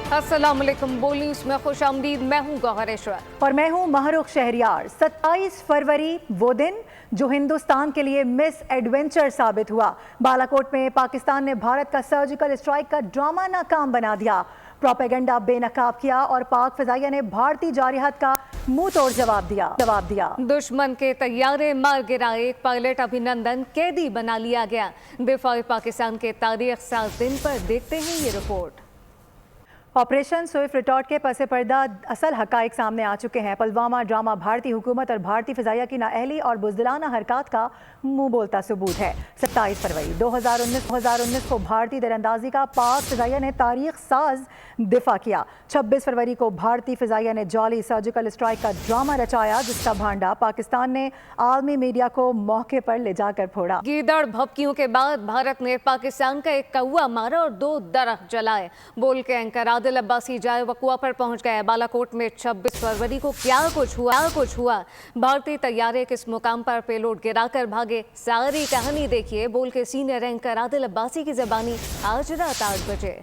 अस्सलाम वालेकुम। बोल न्यूज़ में खुशामदीद। मैं हूँ गौहरेश्वर और मैं हूँ महरुख शहरियार। 27 फरवरी वो दिन जो हिंदुस्तान के लिए मिस एडवेंचर साबित हुआ। बालाकोट में पाकिस्तान ने भारत का सर्जिकल स्ट्राइक का ड्रामा नाकाम बना दिया। प्रोपेगेंडा बेनकाब किया और पाक फिजाइया ने भारतीय जारिहत का मुंह तोड़ जवाब दिया। दुश्मन के तैयारे मार गिराए, एक पायलट अभिनंदन कैदी बना लिया गया। दिफाई पाकिस्तान के तारीख साज दिन पर देखते हैं ये रिपोर्ट। ऑपरेशन स्विफ्ट रिटॉर्ट के पसे पर्दा असल हकाइक सामने आ चुके हैं। पुलवामा ड्रामा भारतीय हुकूमत और भारतीय फिजाइया की नाअहली और बुज़दिलाना हरकत का मुंह बोलता सबूत है। 27 फरवरी 2019 को भारतीय दरअंदाजी का पाक फिजाइया ने तारीख साज दिफा किया। 26 फरवरी को भारतीय फिजाइया ने जाली सर्जिकल स्ट्राइक का ड्रामा रचाया, जिसका भांडा पाकिस्तान ने आलमी मीडिया को मौके पर ले जाकर फोड़ा। गीदड़ भपकियों के बाद भारत ने पाकिस्तान का एक कौवा मारा और 2 दरख्त जलाए। बोल के एंकर आदिल अब्बासी जाए वकुआ पर पहुंच गए। बालाकोट में 26 फरवरी को क्या कुछ हुआ। भारतीय तैयारे किस मुकाम पर पेलोड गिराकर भागे, सारी कहानी देखिए बोल के सीनियर एंकर आदिल अब्बासी की ज़बानी आज रात 8 बजे।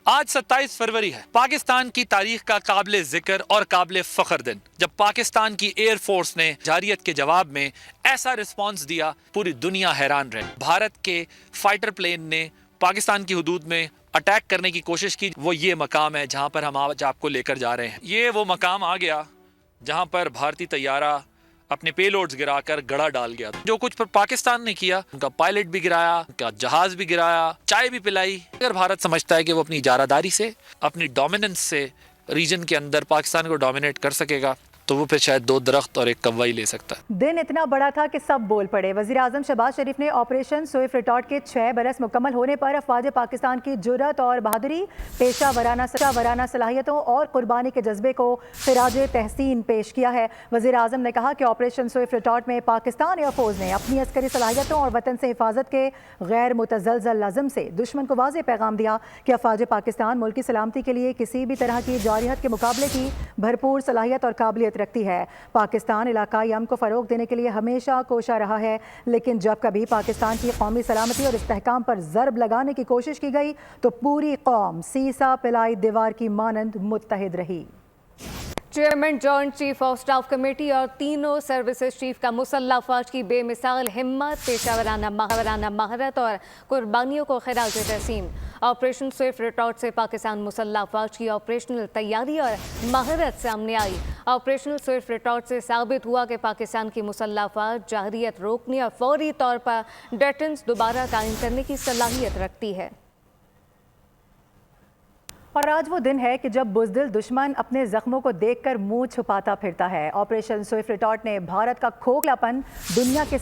आज 27 फरवरी है, पाकिस्तान की तारीख का काबिल जिक्र और काबिल फख्र दिन, जब पाकिस्तान की एयरफोर्स ने जारियत के जवाब में ऐसा रिस्पांस दिया, पूरी दुनिया हैरान रही। भारत के फाइटर प्लेन ने पाकिस्तान की हुदूद में अटैक करने की कोशिश की। वो ये मकाम है जहां पर हम आज आपको लेकर जा रहे हैं। ये वो मकाम आ गया जहां पर भारतीय तैयारा अपने पेलोड्स गिराकर गड़ा डाल गया। जो कुछ पर पाकिस्तान ने किया, उनका पायलट भी गिराया, उनका जहाज भी गिराया, चाय भी पिलाई। अगर भारत समझता है कि वो अपनी इजारादारी से, अपनी डोमिनेंस से रीजन के अंदर पाकिस्तान को डोमिनेट कर सकेगा, तो वो फिर शायद 2 दरख्त और एक कौवा ही ले सकता है। दिन इतना बड़ा था कि सब बोल पड़े। वज़ीर आज़म शहबाज शरीफ ने ऑपरेशन स्विफ्ट रिटॉर्ट के 6 बरस मुकम्मल होने पर अफवाज पाकिस्तान की जुर्रत और बहादुरी, पेशा वराना सलाहियतों और कुर्बानी के जज्बे को खिराज तहसीन पेश किया है। वज़ीर आज़म ने कहा कि ऑपरेशन स्विफ्ट रिटॉर्ट में पाकिस्तान एयरफोर्स ने अपनी अस्करी सलाहियतों और वतन से हिफाजत के गैर मुतज़लज़ल लज़म से दुश्मन को वाज़ेह पैगाम दिया कि अफवाज पाकिस्तान मुल्क की सलामती के लिए किसी भी तरह की जारियत के मुकाबले की भरपूर सलाहियत और काबिलियत रखती है। पाकिस्तान इलाकाई अमन को फरोग देने के लिए हमेशा कोशा रहा है, लेकिन जब कभी पाकिस्तान की कौमी सलामती और इस्तेहकाम पर ज़रब लगाने की कोशिश की गई तो पूरी कौम सीसा पिलाई दीवार की मानंद मुत्तहिद रही। Chairman joint chief of staff committee और तीनों सर्विसेज चीफ का मुसल्लह अफवाज की बेमिसाल हिम्मत, पेशावराना महारत और कुर्बानियों को खिराज तहसीन। ऑपरेशन स्विफ्ट रिटॉर्ट से पाकिस्तान मुसल्लह अफवाज की ऑपरेशनल तैयारी और महारत सामने आई। ऑपरेशनल स्विफ्ट रिटॉर्ट से साबित हुआ कि पाकिस्तान की मुसल्लह अफवाज जारियत रोकने और फौरी तौर पर डेटेंस दोबारा कायम करने की सलाहियत रखती है। और आज वो दिन है कि जब बुज़दिल दुश्मन अपने जख्मों को देखकर मुंह छुपाता फिरता है। ऑपरेशन स्विफ्ट रिटॉर्ट ने भारत का खोखलापन दुनिया के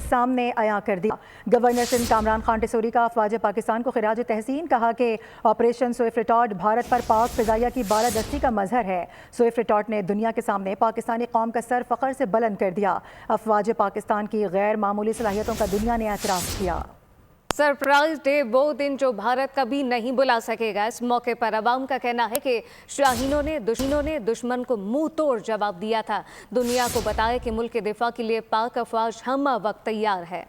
सामने अया कर दिया। गवर्नर सिंध कामरान खान टिसोरी का अफवाज पाकिस्तान को खिराज तहसीन कहा कि ऑपरेशन स्विफ्ट रिटॉर्ट भारत पर पाक फिजाइया की बालादस्ती का मजहर है। स्विफ्ट रिटॉर्ट ने दुनिया के सामने पाकिस्तानी कौम का सर फख्र से बुलंद कर दिया। अफवाज पाकिस्तान की गैर मामूली सलाहियतों का दुनिया ने एतराफ़ किया। सरप्राइज डे वो दिन जो भारत कभी नहीं बुला सकेगा। इस मौके पर अवाम का कहना है कि शाहीनों ने दुश्मन को मुंह तोड़ जवाब दिया था। दुनिया को बताया कि मुल्क के दिफा के लिए पाक अफवाज हम वक्त तैयार है।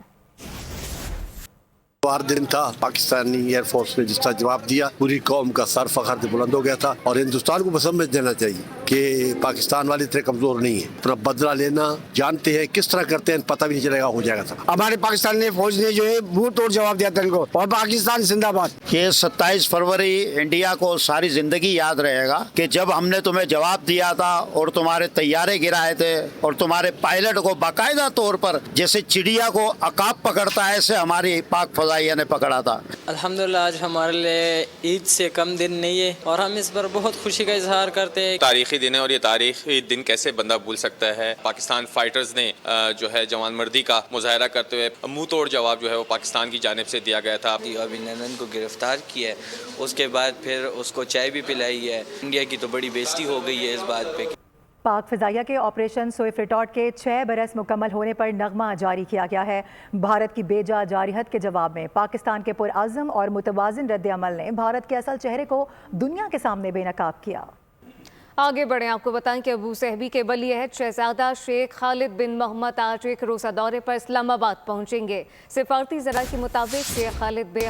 हर दिन था, पाकिस्तानी एयरफोर्स ने जिसका जवाब दिया, पूरी कौम का सर फखर से बुलंद हो गया था। और हिंदुस्तान को समझ देना चाहिए कि पाकिस्तान वाले इतने कमजोर नहीं है। अपना बदला लेना जानते हैं, किस तरह करते हैं पता भी नहीं चलेगा, हो जाएगा सब। हमारे पाकिस्तानी फौज ने जो है मुंह तोड़ जवाब दिया था इनको, और पाकिस्तान जिंदाबाद। ये 27 फरवरी इंडिया को सारी जिंदगी याद रहेगा कि जब हमने तुम्हें जवाब दिया था और तुम्हारे तैयारे गिराए थे और तुम्हारे पायलट को बाकायदा तौर पर जैसे चिड़िया को अकाब पकड़ता है, ऐसे हमारी पाक ने पकड़ा था। अल्हम्दुलिल्लाह आज हमारे लिए ईद से कम दिन नहीं है और हम इस पर बहुत खुशी का इजहार करते हैं। तारीखी दिन है और ये तारीखी दिन कैसे बंदा भूल सकता है। पाकिस्तान फाइटर्स ने जो है जवान मर्दी का मुजाहरा करते हुए मुंह तोड़ जवाब जो है वो पाकिस्तान की जानिब से दिया गया था। अभिनंदन को गिरफ्तार किया है, उसके बाद फिर उसको चाय भी पिलाई है। इंडिया की तो बड़ी बेइज्जती हो गई है इस बात पे। पाक फिजाइया के ऑपरेशन स्विफ्ट रिटॉर्ट के 6 बरस मुकम्मल होने पर नगमा जारी किया गया है। भारत की बेजा जारिहत के जवाब में पाकिस्तान के पुरअज़्म और मुतवाज़िन रद्द अमल ने भारत के असल चेहरे को दुनिया के सामने बेनकाब किया। आगे बढ़े, आपको बताएं कि अबू सहबी के वली-अहद शहजादा शेख खालिद बिन मोहम्मद आज एक रोज़ा दौरे पर इस्लामाबाद पहुंचेंगे। सिफारती ज़रा के मुताबिक शेख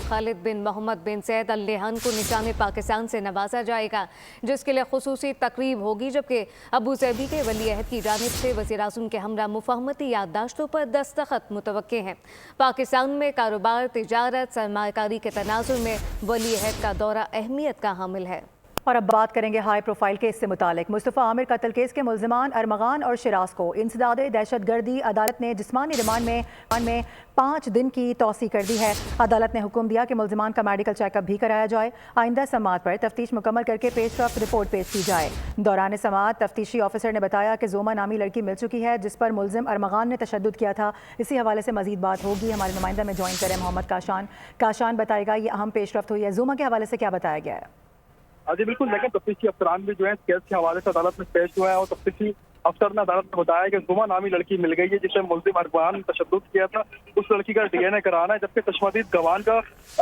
खालिद बिन मोहम्मद बिन सैद अल नहयान को निशान पाकिस्तान से नवाजा जाएगा, जिसके लिए खुसूसी तकरीब होगी। जबकि अबू सहबी के वली-अहद की जानिब से वज़ीर-ए-आज़म के हमरा मुफाहमती याददाश्तों पर दस्तखत मुतवक्के हैं। पाकिस्तान में कारोबार, तिजारत, सरमायाकारी के तनाजुर में वली-अहद का दौरा अहमियत का हामिल है। और अब बात करेंगे हाई प्रोफाइल केस से मुतालिक। मुस्तफ़ा आमिर कत्ल केस के मुल्ज़िमान अरमगान और शिराज को इंसदाद दहशतगर्दी अदालत ने जिस्मानी रिमांड में 5 दिन की तौसी कर दी है। अदालत ने हुक्म दिया कि मुल्ज़िमान का मेडिकल चेकअप भी कराया जाए। आइंदा समाअत पर तफ्तीश मुकम्मल करके पेशरफ्त रिपोर्ट पेश की जाए। दौरान समाअत तफ्तीशी ऑफिसर ने बताया कि जोमा नामी लड़की मिल चुकी है, जिस पर मुल्ज़िम अरमगान ने तशद्दुद किया था। इसी हवाले से मजीद बात होगी। हमारे नुमाइंदा में ज्वाइन करें मोहम्मद काशान बताएगा ये अहम पेशरफ्त हुई है। जोमा के हवाले से क्या बताया गया है? जी बिल्कुल, लेकिन तफ्तीशी अफसरान भी जो है केस के हवाले से अदालत में पेश हुआ है और तफ्तीशी अफसर ने अदालत में बताया कि जुमा नामी लड़की मिल गई है जिसे मुल्ज़िम अरमगान ने तशद्दुद किया था। उस लड़की का DNA कराना है, जबकि तशम्मदीद गवान का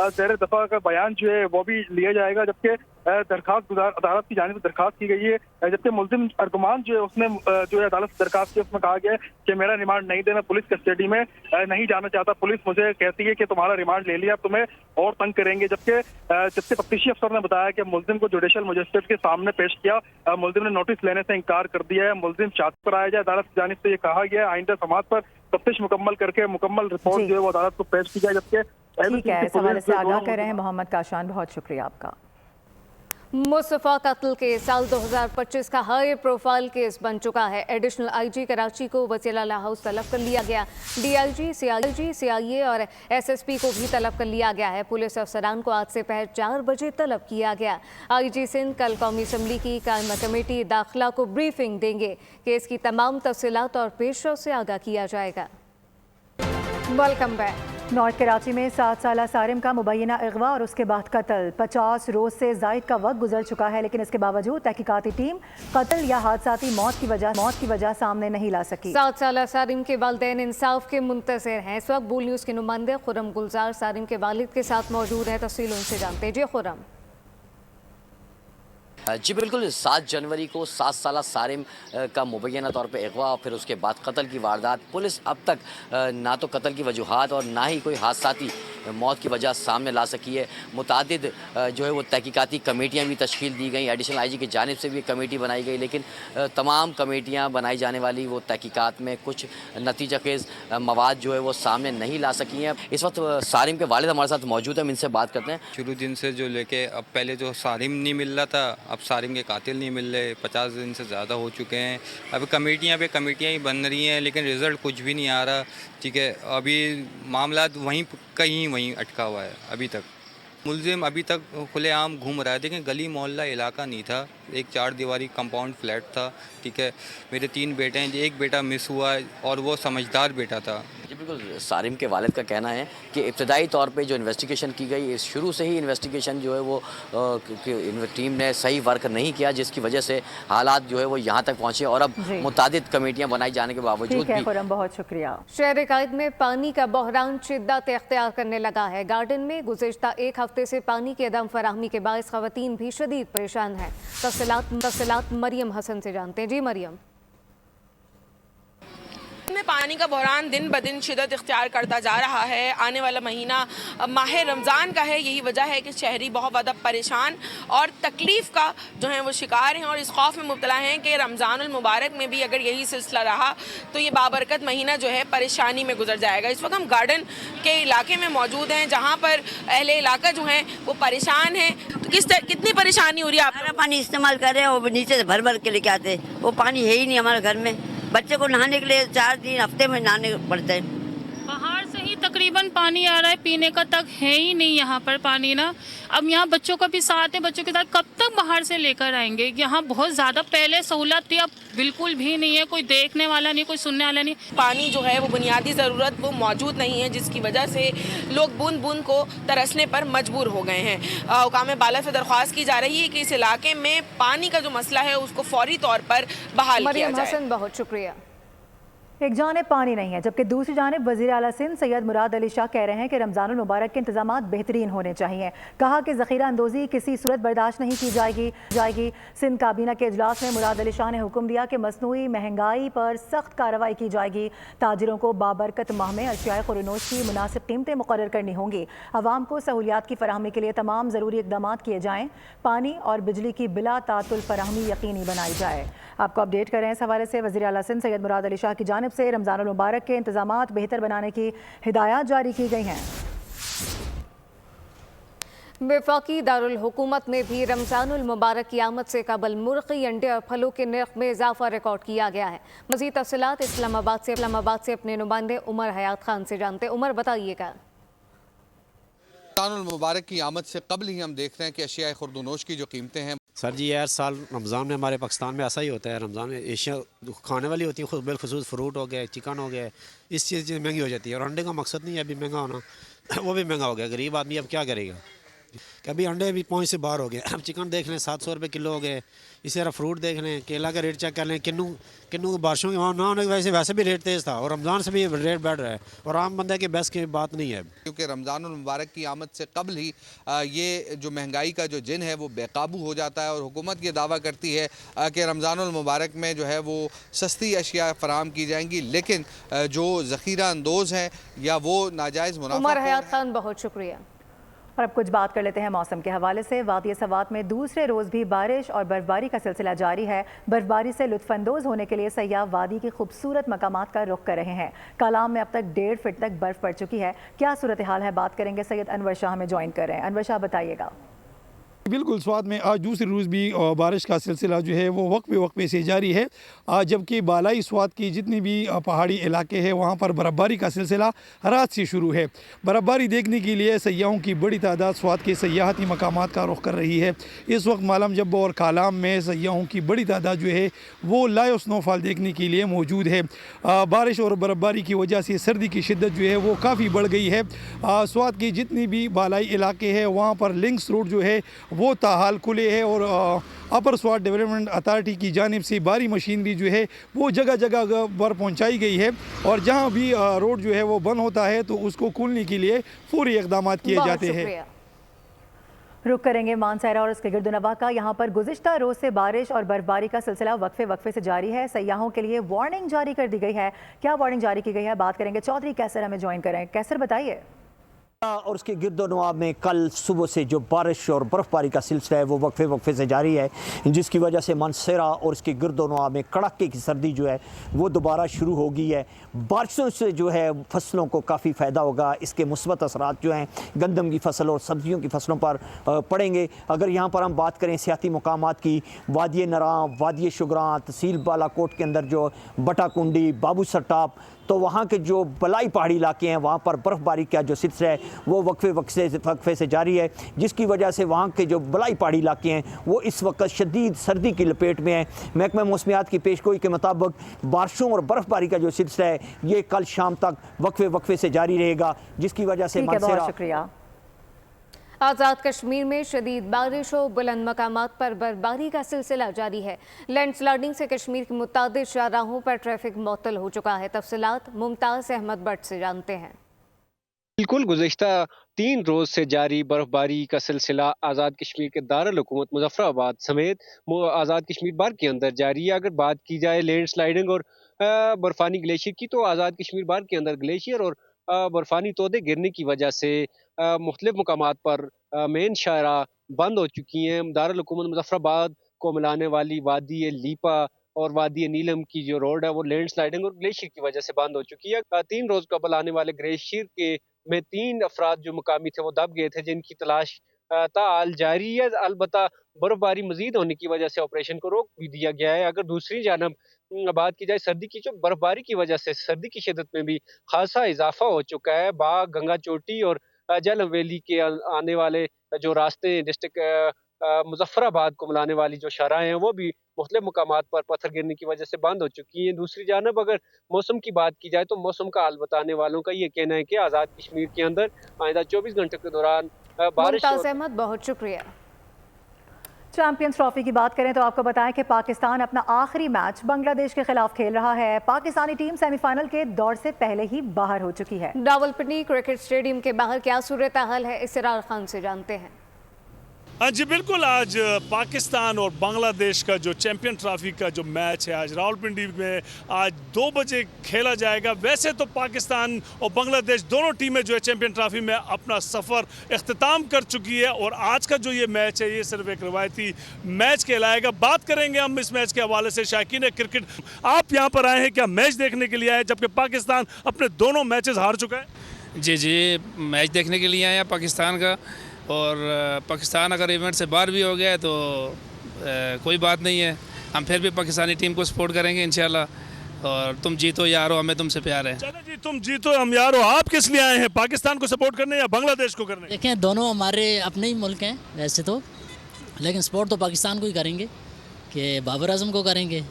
ज़ेर दफा का बयान जो है वो भी लिया जाएगा। जबकि दरखास्त अदालत की जानिब से दरखास्त की गई है, जबकि मुल्ज़िम अरमगान जो है उसने जो है अदालत से दरखास्त की, उसमें कहा गया है कि मेरा रिमांड नहीं देना, पुलिस कस्टडी में नहीं जाना चाहता। पुलिस मुझे कहती है कि तुम्हारा रिमांड ले लिया, तुम्हें और तंग करेंगे। जबकि तफ्तीशी अफसर ने बताया कि मुल्ज़िम को जुडिशल मजिस्ट्रेट के सामने पेश किया। मुल्ज़िम ने नोटिस लेने से इनकार कर दिया है। मुल्ज़िम चार्ज पर आया जाए, अदालत की जानिब से ये कहा गया है। आइंदा समाअत पर तफ्तीश मुकम्मल करके मुकम्मल रिपोर्ट जो है वो अदालत को पेश की जाए। जबकि ठीक है, इस हवाले से आगाह कर रहे हैं मोहम्मद काशान, बहुत शुक्रिया आपका। मुस्तफ़ा कत्ल के साल 2025 का हाई प्रोफाइल केस बन चुका है। एडिशनल IG कराची को वज़ीर आला हाउस तलब कर लिया गया। DIG, CIA और SSP को भी तलब कर लिया गया है। पुलिस अफसरान को आज से पहर 4 बजे तलब किया गया। IG सिंध कल कौमी असम्बली की कायमा कमेटी दाखिला को ब्रीफिंग देंगे। केस की तमाम तफसीलात और पेशरफ्त से आगाह किया जाएगा। Welcome back. नॉर्थ कराची में 7 साला सारिम का मुबैना अगवा और उसके बाद कत्ल। 50 रोज से जायद का वक्त गुजर चुका है, लेकिन इसके बावजूद तहकीकाती टीम कत्ल या हादसाती मौत की वजह सामने नहीं ला सकी। 7 साला सारिम के वालिदैन इंसाफ के मुंतज़िर हैं। इस वक्त बोल न्यूज़ के नुमाइंदे खुरम गुलजार सारिम के वालिद के साथ मौजूद है, तफसील उनसे जानते हैं। जी खुरम। जी बिल्कुल, 7 जनवरी को 7 साला सारिम का मुबैना तौर पे अगवा और फिर उसके बाद कत्ल की वारदात। पुलिस अब तक ना तो कत्ल की वजूहात और ना ही कोई हादसाती मौत की वजह सामने ला सकी है। मुतादिद जो है वो तहकीकाती कमेटियाँ भी तश्कील दी गई। एडिशनल IG की जानिब से भी कमेटी बनाई गई, लेकिन तमाम कमेटियाँ बनाई जाने वाली वो तहकीकात में कुछ नतीजा खेज़ मवाद जो है वो सामने नहीं ला सकी हैं। इस वक्त सारिम के वालिद हमारे साथ मौजूद हैं, हम इनसे बात करते हैं। शुरू दिन से जो लेके अब पहले जो सारिम नहीं मिल रहा था, अब सारिम के कातिल नहीं मिल रहे। 50 दिन से ज़्यादा हो चुके हैं। अब कमेटियाँ पे कमेटियाँ ही बन रही हैं, लेकिन रिज़ल्ट कुछ भी नहीं आ रहा। ठीक है, अभी मामला वहीं अटका हुआ है। अभी तक मुल्ज़िम अभी तक खुलेआम घूम रहा है। देखें, गली मोहल्ला इलाका नहीं था, एक 4 दीवारी कंपाउंड फ्लैट था। ठीक है, मेरे 3 बेटे हैं, एक बेटा मिस हुआ है और वो समझदार बेटा था। जी बिल्कुल, सारिम के वालिद का कहना है कि इब्तदाई तौर पे जो इन्वेस्टिगेशन की गई, शुरू से ही इन्वेस्टिगेशन जो है वो टीम ने सही वर्क नहीं किया, जिसकी वजह से हालात जो है वो यहाँ तक पहुँचे और अब मुतादिद कमेटियाँ बनाई जाने के बावजूद भी। बहुत शुक्रिया। शहर कायद में पानी का बहरान शिद्दत इख्तियार करने लगा है। गार्डन में गुज़िश्ता एक हफ्ते से पानी की अदम फराहमी के बायस ख़वातीन भी शदीद परेशान हैं। तफसीलात मरियम हसन से जानते हैं। जी मरियम। में पानी का बहरान दिन ब दिन शिद्दत इख्तियार करता जा रहा है। आने वाला महीना माह रमज़ान का है, यही वजह है कि शहरी बहुत ज़्यादा परेशान और तकलीफ़ का जो है वो शिकार हैं और इस खौफ में मुब्तला हैं कि रमज़ानुल मुबारक में भी अगर यही सिलसिला रहा तो ये बाबरकत महीना जो है परेशानी में गुजर जाएगा। इस वक्त हम गार्डन के इलाके में मौजूद हैं, जहाँ पर अहले इलाका जो हैं वो परेशान हैं। तो कितनी परेशानी हो रही है? आप पानी इस्तेमाल कर रहे हैं और नीचे से भर भर के लेके आते हैं, वो पानी है ही नहीं हमारे घर में। बच्चे को नहाने के लिए 4-3 हफ्ते में नहाने पड़ते हैं। बाहर से ही तकरीबन पानी आ रहा है, पीने का तक है ही नहीं यहाँ पर पानी ना। अब यहाँ बच्चों का भी साथ है, बच्चों के साथ कब तक बाहर से लेकर आएंगे? यहाँ बहुत ज़्यादा पहले सहूलत थी, अब बिल्कुल भी नहीं है। कोई देखने वाला नहीं, कोई सुनने वाला नहीं। पानी जो है वो बुनियादी ज़रूरत वो मौजूद नहीं है, जिसकी वजह से लोग बूंद बूंद को तरसने पर मजबूर हो गए हैं। हुकाम बाला से दरख्वास्त की जा रही है कि इस इलाके में पानी का जो मसला है उसको फौरी तौर पर बहाल किया जाए। मरियम हसन, बहुत शुक्रिया। एक जानिब पानी नहीं है जबकि दूसरी जानिब वज़ीर आला सिंध सैयद मुराद अली शाह कह रहे हैं कि रमज़ानुल मुबारक के इंतजाम बेहतरीन होने चाहिए। कहा कि ज़ख़ीरा अंदोज़ी किसी सूरत बर्दाश्त नहीं की जाएगी। सिंध काबीना के इजलास में मुराद अली शाह ने हुक्म दिया कि मसनूई महंगाई पर सख्त कार्रवाई की जाएगी। ताजिरों को बाबरकत माह में अशियाए खुरनोश की मुनासिब कीमतें मुकर्रर करनी होंगी। अवाम को सहूलियात की फराहमी के लिए तमाम ज़रूरी इक़दाम किए जाएँ। पानी और बिजली की बिला तातुल फराहमी यकीनी बनाई जाए। आपको अपडेट कर रहे हैं इस हवाले से वज़ीर आला सिंध सैयद मुराद अली शाह की जानिब से रमज़ानुल मुबारक के इंतजामात बेहतर बनाने की हिदायत जारी की गई हैं। वफाकी दारुल हुकूमत में भी रमज़ानुल मुबारक की आमद से कबल मुर्गी, अंडे और फलों के नर्ख में इजाफा रिकॉर्ड किया गया है। मज़ीद तफसीलात इस्लामाबाद से अपने नुमाइंदे उमर हयात खान से जानते। उमर, बताइएगा। रमज़ानुल मुबारक की आमद से कबल ही हम देख रहे हैं कि अशियाए खुर्दनोश की जो कीमतें हैं। सर जी, हर साल रमज़ान में हमारे पाकिस्तान में ऐसा ही होता है। रमज़ान में एशिया खाने वाली होती है, बिलखुसूस फ्रूट हो गया, चिकन हो गया, इस चीज़ महंगी हो जाती है। और अंडे का मकसद नहीं है अभी महंगा होना, वो भी महंगा हो गया। गरीब आदमी अब क्या करेगा कि अभी अंडे भी पहुँच से बाहर हो गए। अब चिकन देख लें 700 रुपये किलो हो गए। इसी तरह फ्रूट देख लें, केला का रेट चेक कर लें। किन्नू बारिशों के वहाँ ना होने की वजह से वैसे भी रेट तेज़ था और रमज़ान से भी रेट बढ़ रहा है और आम बंदे के बस की बात नहीं है। क्योंकि रमज़ानुल मुबारक की आमद से कबल ही ये जो महंगाई का जो जिन है वो बेकाबू हो जाता है और हुकूमत ये दावा करती है कि रमज़ानुल मुबारक में जो है वो सस्ती अशिया फराहम की जाएंगी, लेकिन जो ज़ख़ीरा अंदोज़ हैं या वो नाजायज़ मुनाफा। उमर हयात खान, बहुत शुक्रिया। और अब कुछ बात कर लेते हैं मौसम के हवाले से। वादी सवात में दूसरे रोज़ भी बारिश और बर्फबारी का सिलसिला जारी है। बर्फबारी से लुत्फानंदोज़ होने के लिए सयाह वादी की खूबसूरत मकामात का रुख कर रहे हैं। कालाम में अब तक 1.5 फीट तक बर्फ़ पड़ चुकी है। क्या सूरत हाल है, बात करेंगे। सैयद अनवर शाह हमें ज्वाइन कर रहे हैं। अनवर शाह, बताइएगा। बिल्कुल, स्वाद में आज दूसरी रोज़ भी बारिश का सिलसिला जो है वो वक्फे से जारी है, जबकि बालाई स्वाद की जितनी भी पहाड़ी इलाके हैं वहाँ पर बर्फ़बारी का सिलसिला रात से शुरू है। बर्फ़बारी देखने के लिए सयाहों की बड़ी तादाद स्वाद के सयाहती मकामात का रुख कर रही है। इस वक्त मालम जब और कालाम में सयाहों की बड़ी तादाद जो है वो लाइव स्नोफॉल देखने के लिए मौजूद है। बारिश और बर्फ़बारी की वजह से सर्दी की शिद्दत जो है वो काफ़ी बढ़ गई है। स्वाद की जितनी भी बालाई इलाके हैं वहाँ पर लिंक्स रोड जो है वो ताहाल खुले है और अपर स्वाद डेवलपमेंट अथॉरिटी की जानिब से भारी मशीनरी जो है वो जगह जगह पर पहुंचाई गई है और जहां भी रोड जो है वो बंद होता है तो उसको खोलने के लिए फौरी इक़दाम किए जाते हैं। रुक करेंगे मानसहरा और उसके गिरदुनवा का। यहाँ पर गुज़िश्ता रोज़ से बारिश और बर्फबारी का सिलसिला वक्फे से जारी है। सयाहों के लिए वार्निंग जारी कर दी गई है। क्या वार्निंग जारी की गई है, बात करेंगे। चौधरी कैसर हमें ज्वाइन करें। कैसर, बताइए। और उसके गिरदोनवा में कल सुबह से जो बारिश और बर्फ़बारी का सिलसिला है वो वक्फे से जारी है, जिसकी वजह से मानसहरा और उसके गिरदोनवा में कड़ाके की सर्दी जो है वो दोबारा शुरू हो गई है। बारिशों से जो है फसलों को काफ़ी फ़ायदा होगा। इसके मुस्बत असरात जो हैं गंदम की फसल और सब्जियों की फसलों पर पड़ेंगे। अगर यहाँ पर हम बात करें सियाती मकामात की, वादी नरा, वादी शुगरां, तहसील बालाकोट के अंदर जो बटाकुंडी, बाबू सटाप, तो वहाँ के जो बलाई पहाड़ी इलाके हैं वहाँ पर बर्फ़बारी का जो सिलसिला है वो वक्फे से जारी है, जिसकी वजह से वहाँ के जो बलाई पहाड़ी इलाके हैं वो इस वक्त शदीद सर्दी की लपेट में हैं। महकमा मौसमियात की पेशगोई के मुताबिक बारिशों और बर्फ़बारी का जो सिलसिला है ये कल शाम तक वक्फे से जारी रहेगा, जिसकी वजह से शुक्रिया। आज़ाद कश्मीर में शदीद बारिश और बुलंद मकामात पर बर्फबारी का सिलसिला जारी है। लैंडस्लाइडिंग से कश्मीर की मुतादिद शाहराहों पर ट्रैफिक मुअत्तल हो चुका है। तफसीलात मुमताज़ अहमद भट्ट से जानते हैं। बिल्कुल, गुज़िश्ता 3 रोज़ से जारी बर्फबारी का सिलसिला आज़ाद कश्मीर के दारुल हुकूमत मुज़फ्फराबाद समेत आज़ाद कश्मीर बार के अंदर जारी है। अगर बात की जाए लैंडस्लाइडिंग और बर्फानी ग्लेशियर की, तो आज़ाद कश्मीर बार के अंदर ग्लेशियर और बर्फानी तोदे गिरने की वजह से मुख्तलिफ मकामात पर मेन शाहरा बंद हो चुकी हैं। दारुल हुकूमत मुज़फ्फराबाद को मिलाने वाली वादी लीपा और वादी नीलम की जो रोड है वो लैंडस्लाइडिंग और ग्लेशियर की वजह से बंद हो चुकी है। 3 रोज कबल आने वाले ग्लेशियर के में 3 अफराद जो मुकामी थे वो दब गए थे, जिनकी तलाश ताल जारी है। अलबत्ता बर्फबारी मजीद होने की वजह से ऑपरेशन को रोक भी दिया गया है। अगर दूसरी जानब बात की जाए सर्दी की, जो बर्फबारी की वजह से सर्दी की शिद्दत में भी खासा इजाफा हो चुका है। बाग, गंगा चोटी और जल वैली के आने वाले जो रास्ते डिस्ट्रिक्ट मुजफ्फराबाद को मिलाने वाली जो शहराएं हैं वो भी मुख्तलिफ मुकामात पर पत्थर गिरने की वजह से बंद हो चुकी हैं। दूसरी जानब अगर मौसम की बात की जाए तो मौसम का हाल बताने वालों का ये कहना है कि आज़ाद कश्मीर के अंदर आइंदा 24 घंटे के दौरान बारिश। मुमताज़ अहमद, बहुत शुक्रिया। चैंपियंस ट्रॉफी की बात करें तो आपको बताएं कि पाकिस्तान अपना आखिरी मैच बांग्लादेश के खिलाफ खेल रहा है। पाकिस्तानी टीम सेमीफाइनल के दौर से पहले ही बाहर हो चुकी है। रावलपिंडी क्रिकेट स्टेडियम के बाहर क्या सूरत हाल है, इसरार खान से जानते हैं। जी बिल्कुल, आज पाकिस्तान और बांग्लादेश का जो चैंपियन ट्रॉफी का जो मैच है आज रावलपिंडी में आज 2 बजे खेला जाएगा। वैसे तो पाकिस्तान और बांग्लादेश दोनों टीमें जो है चैंपियन ट्रॉफी में अपना सफ़र इख्तिताम कर चुकी है और आज का जो ये मैच है ये सिर्फ एक रवायती मैच कहलाएगा। बात करेंगे हम इस मैच के हवाले से। शौकीन क्रिकेट, आप यहाँ पर आए हैं क्या मैच देखने के लिए आए, जबकि पाकिस्तान अपने दोनों मैचेस हार चुका है? जी मैच देखने के लिए आए हैं पाकिस्तान का, और पाकिस्तान अगर इवेंट से बाहर भी हो गया है तो कोई बात नहीं है, हम फिर भी पाकिस्तानी टीम को सपोर्ट करेंगे इंशाल्लाह। और तुम जीतो यारो, हमें तुमसे प्यार है। चलो जी, तुम जीतो हम यारो। आप किस लिए आए हैं, पाकिस्तान को सपोर्ट करने या बांग्लादेश को करने? देखें, दोनों हमारे अपने ही मुल्क हैं वैसे तो, लेकिन सपोर्ट तो पाकिस्तान को ही करेंगे कि बाबर आजम को करेंगे।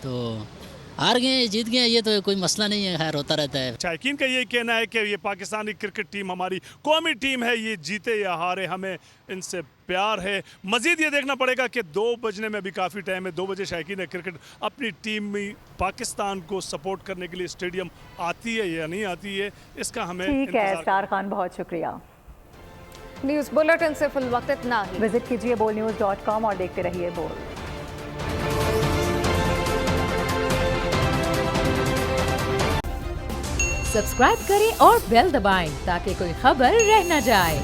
तो हार गए जीत गए ये तो कोई मसला नहीं है, खैर होता रहता है। शायकीन का ये कहना है कि ये पाकिस्तानी क्रिकेट टीम हमारी कौमी टीम है, ये जीते या हारे हमें इनसे प्यार है। मजीद ये देखना पड़ेगा कि 2 बजने में भी काफ़ी टाइम है। 2 बजे शायकीन क्रिकेट अपनी टीम में पाकिस्तान को सपोर्ट करने के लिए स्टेडियम आती है या नहीं आती है, इसका हमें ठीक है इसरार खान, बहुत शुक्रिया। न्यूज़ बुलेटिन से फिल वक्त इतना ही। विजिट कीजिए bolnews.com और देखते रहिए बोल। सब्सक्राइब करें और बेल दबाएं ताकि कोई खबर रह न जाए।